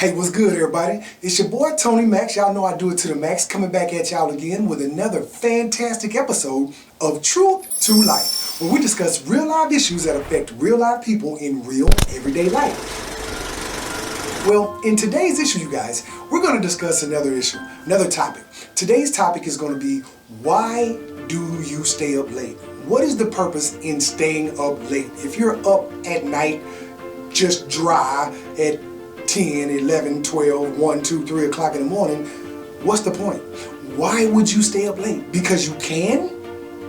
Hey, what's good, everybody? It's your boy, Tony Max. Y'all know I do it to the max. Coming back at y'all again with another fantastic episode of Truth to Life, where we discuss real life issues that affect real life people in real everyday life. Well, in today's issue, you guys, we're going to discuss another issue, another topic. Today's topic is going to be, why do you stay up late? What is the purpose in staying up late? If you're up at night, just dry at 10, 11, 12, 1, 2, 3 o'clock in the morning, what's the point? Why would you stay up late? Because you can?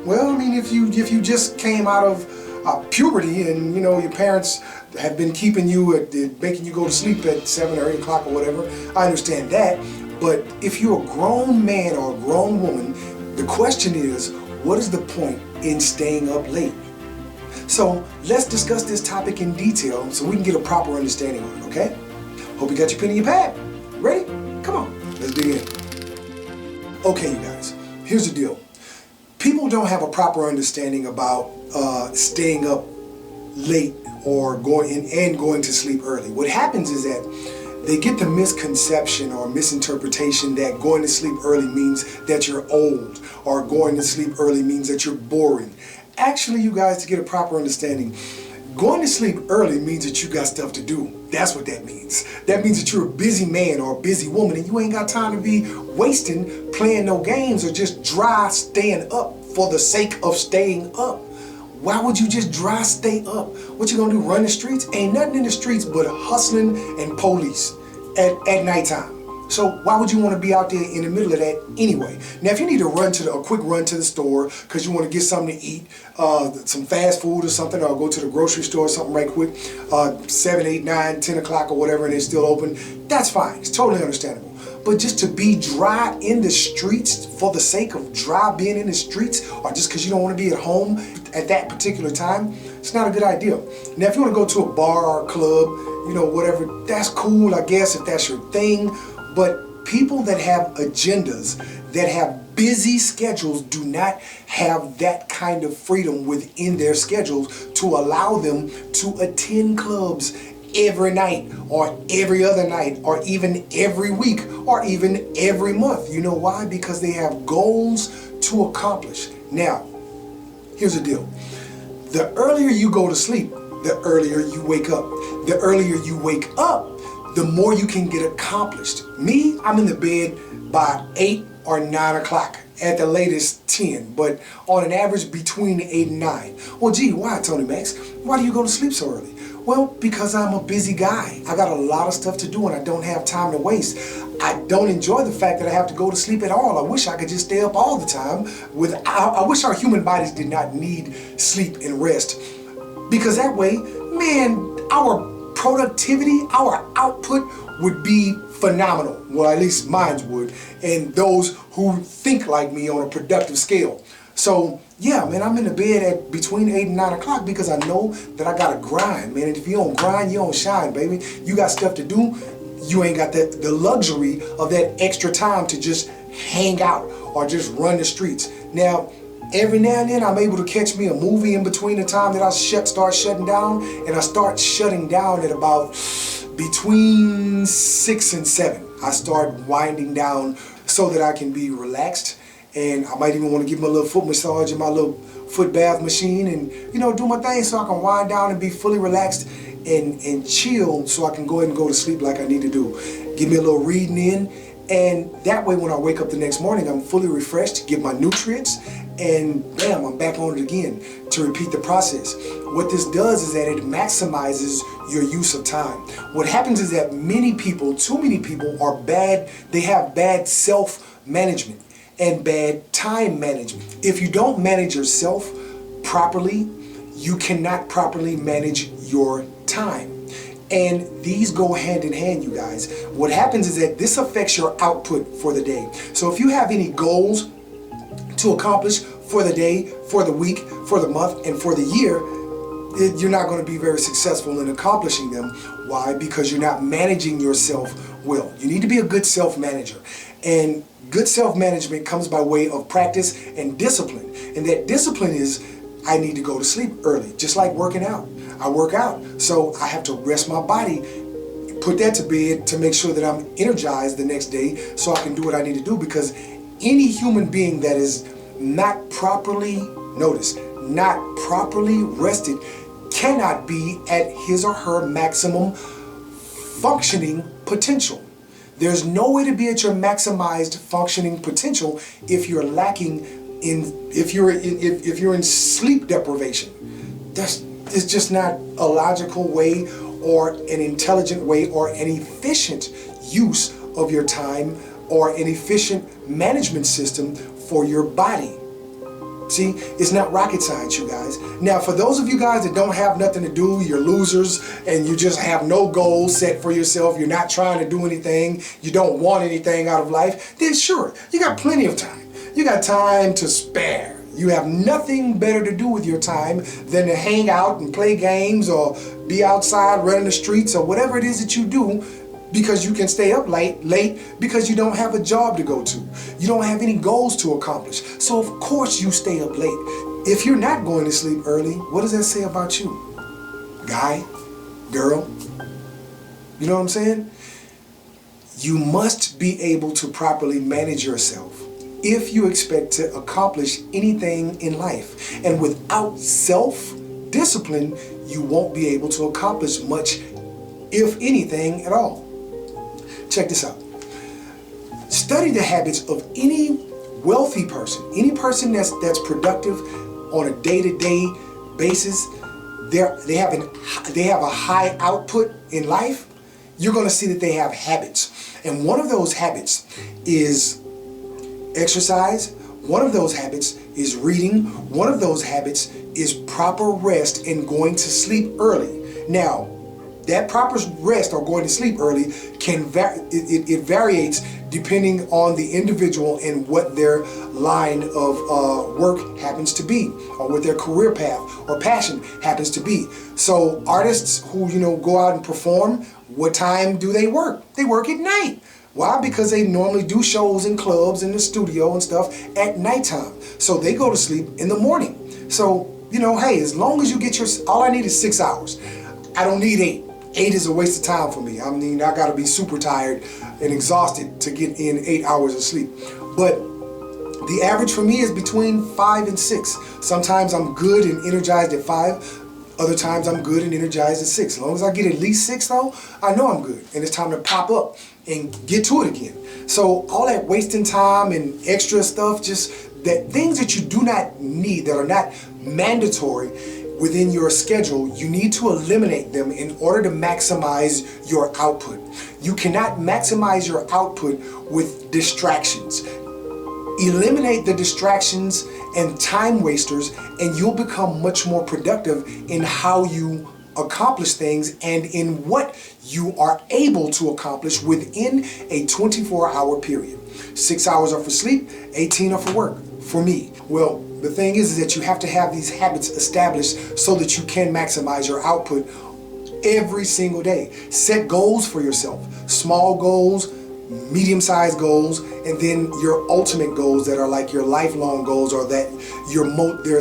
Well, I mean, if you just came out of puberty and, your parents have been keeping you, making you go to sleep at 7 or 8 o'clock or whatever, I understand that. But if you're a grown man or a grown woman, the question is, what is the point in staying up late? So let's discuss this topic in detail so we can get a proper understanding of it, okay? Hope you got your pen and your pad. Ready? Come on, let's dig in. Okay, you guys, here's the deal. People don't have a proper understanding about staying up late or going to sleep early. What happens is that they get the misconception or misinterpretation that going to sleep early means that you're old, or going to sleep early means that you're boring. Actually, you guys, to get a proper understanding, going to sleep early means that you got stuff to do. That's what that means. That means that you're a busy man or a busy woman and you ain't got time to be wasting playing no games or just dry staying up for the sake of staying up. Why would you just dry stay up? What you gonna do, run the streets? Ain't nothing in the streets but hustling and police at nighttime. So why would you want to be out there in the middle of that anyway? Now, if you need to a quick run to the store because you want to get something to eat, some fast food or something, or go to the grocery store or something right quick, 7, 8, 9, 10 o'clock or whatever, and it's still open, that's fine. It's totally understandable. But just to be dry in the streets for the sake of dry being in the streets, or just because you don't want to be at home at that particular time, it's not a good idea. Now, if you want to go to a bar or a club, whatever, that's cool, I guess, if that's your thing. But people that have agendas, that have busy schedules, do not have that kind of freedom within their schedules to allow them to attend clubs every night or every other night or even every week or even every month. You know why? Because they have goals to accomplish. Now, here's the deal. The earlier you go to sleep, the earlier you wake up. The earlier you wake up, the more you can get accomplished. Me, I'm in the bed by 8 or 9 o'clock, at the latest 10, but on an average between 8 and 9. Well, gee, why, Tony Max? Why do you go to sleep so early? Well, because I'm a busy guy. I got a lot of stuff to do and I don't have time to waste. I don't enjoy the fact that I have to go to sleep at all. I wish I could just stay up all the time. I wish our human bodies did not need sleep and rest, because that way, man, our productivity, our output would be phenomenal. Well, at least mine would, and those who think like me on a productive scale. So yeah, man, I'm in the bed at between 8 and 9 o'clock because I know that I gotta grind, man. And if you don't grind, you don't shine, baby. You got stuff to do. You ain't got the luxury of that extra time to just hang out or just run the streets. Now, every now and then I'm able to catch me a movie in between the time that I start shutting down, and I start shutting down at about between 6 and 7. I start winding down so that I can be relaxed, and I might even want to give my little foot massage in my little foot bath machine and do my thing so I can wind down and be fully relaxed and chill so I can go ahead and go to sleep like I need to do. Give me a little reading in, and that way when I wake up the next morning, I'm fully refreshed, get my nutrients, and bam, I'm back on it again to repeat the process. What this does is that it maximizes your use of time. What happens is that too many people are bad, they have bad self-management and bad time management. If you don't manage yourself properly, you cannot properly manage your time. And these go hand in hand, you guys. What happens is that this affects your output for the day. So if you have any goals to accomplish for the day, for the week, for the month, and for the year, you're not going to be very successful in accomplishing them. Why? Because you're not managing yourself well. You need to be a good self-manager. And good self-management comes by way of practice and discipline. And that discipline is, I need to go to sleep early, just like working out. I work out, so I have to rest my body put that to bed to make sure that I'm energized the next day so I can do what I need to do, because any human being that is not properly, notice, not properly rested cannot be at his or her maximum functioning potential. There's no way to be at your maximized functioning potential if you're lacking if you're in sleep deprivation. It's just not a logical way or an intelligent way or an efficient use of your time or an efficient management system for your body. See, it's not rocket science, you guys. Now, for those of you guys that don't have nothing to do, you're losers, and you just have no goals set for yourself, you're not trying to do anything, you don't want anything out of life, then sure, you got plenty of time. You got time to spare. You have nothing better to do with your time than to hang out and play games or be outside running the streets or whatever it is that you do, because you can stay up late because you don't have a job to go to. You don't have any goals to accomplish. So of course you stay up late. If you're not going to sleep early, what does that say about you? Guy, girl, you know what I'm saying? You must be able to properly manage yourself if you expect to accomplish anything in life. And without self-discipline, you won't be able to accomplish much, if anything at all. Check this out. Study the habits of any wealthy person, any person that's productive on a day-to-day basis. They have a high output in life. You're going to see that they have habits, and one of those habits is exercise. One of those habits is reading. One of those habits is proper rest and going to sleep early. Now, that proper rest or going to sleep early can it varies depending on the individual and what their line of work happens to be, or what their career path or passion happens to be. So artists who go out and perform, what time do they work? They work at night. Why? Because they normally do shows in clubs, in the studio and stuff at nighttime. So they go to sleep in the morning. So, hey, as long as you get all I need is 6 hours. I don't need 8. 8 is a waste of time for me. I mean, I gotta be super tired and exhausted to get in 8 hours of sleep. But the average for me is between 5 and 6. Sometimes I'm good and energized at 5. Other times I'm good and energized at 6. As long as I get at least 6 though, I know I'm good. And it's time to pop up and get to it again. So all that wasting time and extra stuff, just that things that you do not need, that are not mandatory within your schedule, you need to eliminate them in order to maximize your output. You cannot maximize your output with distractions. Eliminate the distractions and time wasters, and you'll become much more productive in how you accomplish things and in what you are able to accomplish within a 24-hour period. 6 hours are for sleep, 18 are for work, for me. Well, the thing is that you have to have these habits established so that you can maximize your output every single day. Set goals for yourself, small goals, medium-sized goals, and then your ultimate goals that are like your lifelong goals, or that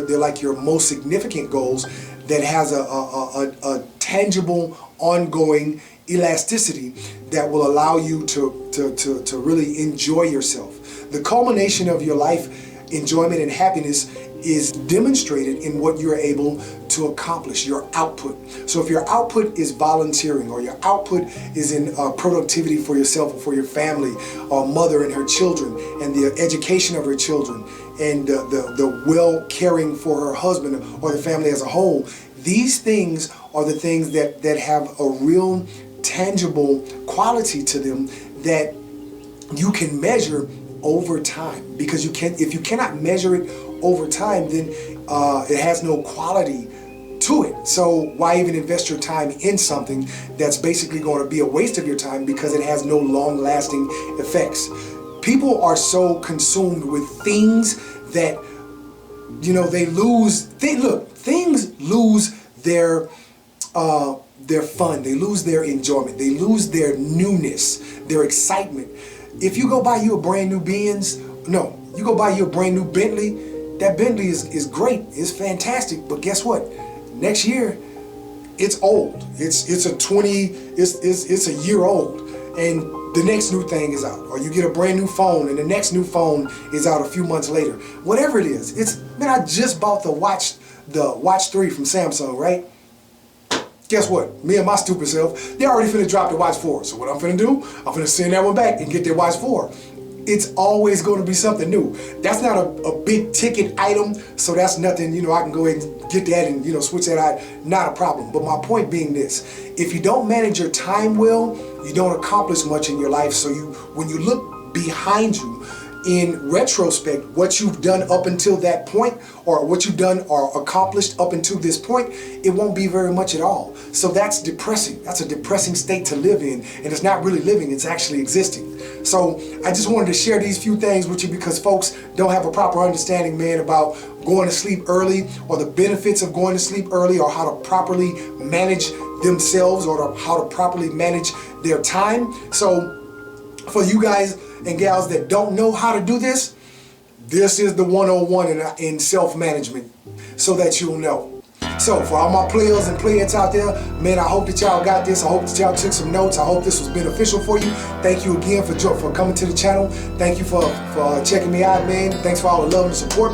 they're like your most significant goals that has a tangible, ongoing elasticity that will allow you to really enjoy yourself. The culmination of your life enjoyment and happiness is demonstrated in what you're able to accomplish, your output. So if your output is volunteering, or your output is in productivity for yourself or for your family, or mother and her children, and the education of her children, and the well caring for her husband or the family as a whole, these things are the things that have a real tangible quality to them that you can measure over time. Because if you cannot measure it over time, then it has no quality to it. So why even invest your time in something that's basically going to be a waste of your time because it has no long-lasting effects? People are so consumed with things that they lose. Things lose their fun. They lose their enjoyment. They lose their newness, their excitement. If you go buy you a brand new you go buy you a brand new Bentley, that Bentley is great, it's fantastic, but guess what? Next year, it's old. It's a year old, and the next new thing is out. Or you get a brand new phone, and the next new phone is out a few months later. Whatever it is, man, I just bought the Watch 3 from Samsung, right? Guess what? Me and my stupid self, they already finna drop the Watch 4. So what I'm finna do, I'm finna send that one back and get the Watch 4. It's always going to be something new. That's not a big ticket item, so that's nothing, I can go ahead and get that and, switch that out. Not a problem. But my point being this, if you don't manage your time well, you don't accomplish much in your life. So when you look behind you, in retrospect, what you've done up until that point, or what you've done or accomplished up until this point, it won't be very much at all. So that's depressing. That's a depressing state to live in, and it's not really living, it's actually existing. So I just wanted to share these few things with you because folks don't have a proper understanding, man, about going to sleep early, or the benefits of going to sleep early, or how to properly manage themselves, or how to properly manage their time. So for you guys and gals that don't know how to do this, this is the 101 in self-management, so that you'll know. So for all my players and players out there, man, I hope that y'all got this. I hope that y'all took some notes. I hope this was beneficial for you. Thank you again for coming to the channel. Thank you for checking me out, man. Thanks for all the love and support.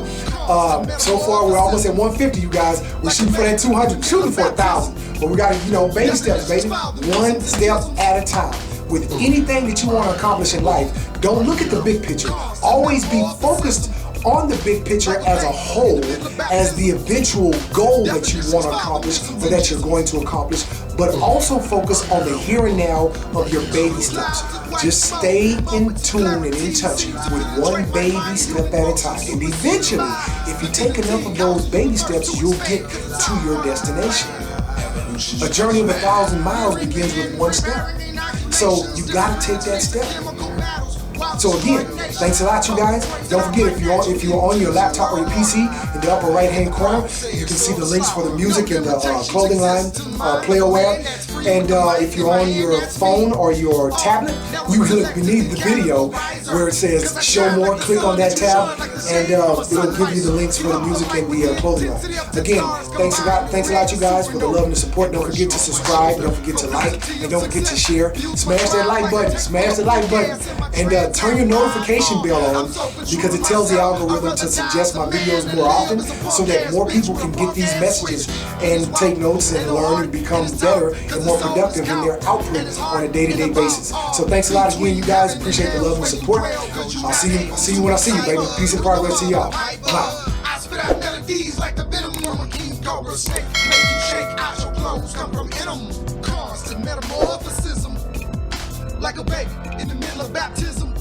So far, we're almost at 150, you guys. We're shooting for that 200, shooting for 1,000. But we got to, baby steps, baby. One step at a time. With anything that you want to accomplish in life, don't look at the big picture. Always be focused on the big picture as a whole, as the eventual goal that you want to accomplish, or that you're going to accomplish, but also focus on the here and now of your baby steps. Just stay in tune and in touch with one baby step at a time. And eventually, if you take enough of those baby steps, you'll get to your destination. A journey of 1,000 miles begins with one step. So you gotta take that step. So again, thanks a lot, you guys. Don't forget, if you're on your laptop or your PC, in the upper right-hand corner, you can see the links for the music and the clothing line, Playaware. And if you're on your phone or your tablet, you need the video where it says show more. Click on that tab, and it'll give you the links for the music and the clothing line. Again, thanks a lot, you guys, for the love and the support. Don't forget to subscribe. Don't forget to like, and don't forget to share. Smash that like button. Smash the like button, and turn your notification bell on, because it tells the algorithm to suggest my videos more often, so that more people can get these messages and take notes and learn and become better and more productive in their output on a day-to-day basis. So thanks a lot again, you guys. Appreciate the love and support. I'll see you when I see you, baby. Peace and progress to y'all. Bye. I spit out melodies like the venom from a king cobra snake. Make you shake out your clothes, come from in them. Constant metamorphosis, like a baby in the middle of baptism.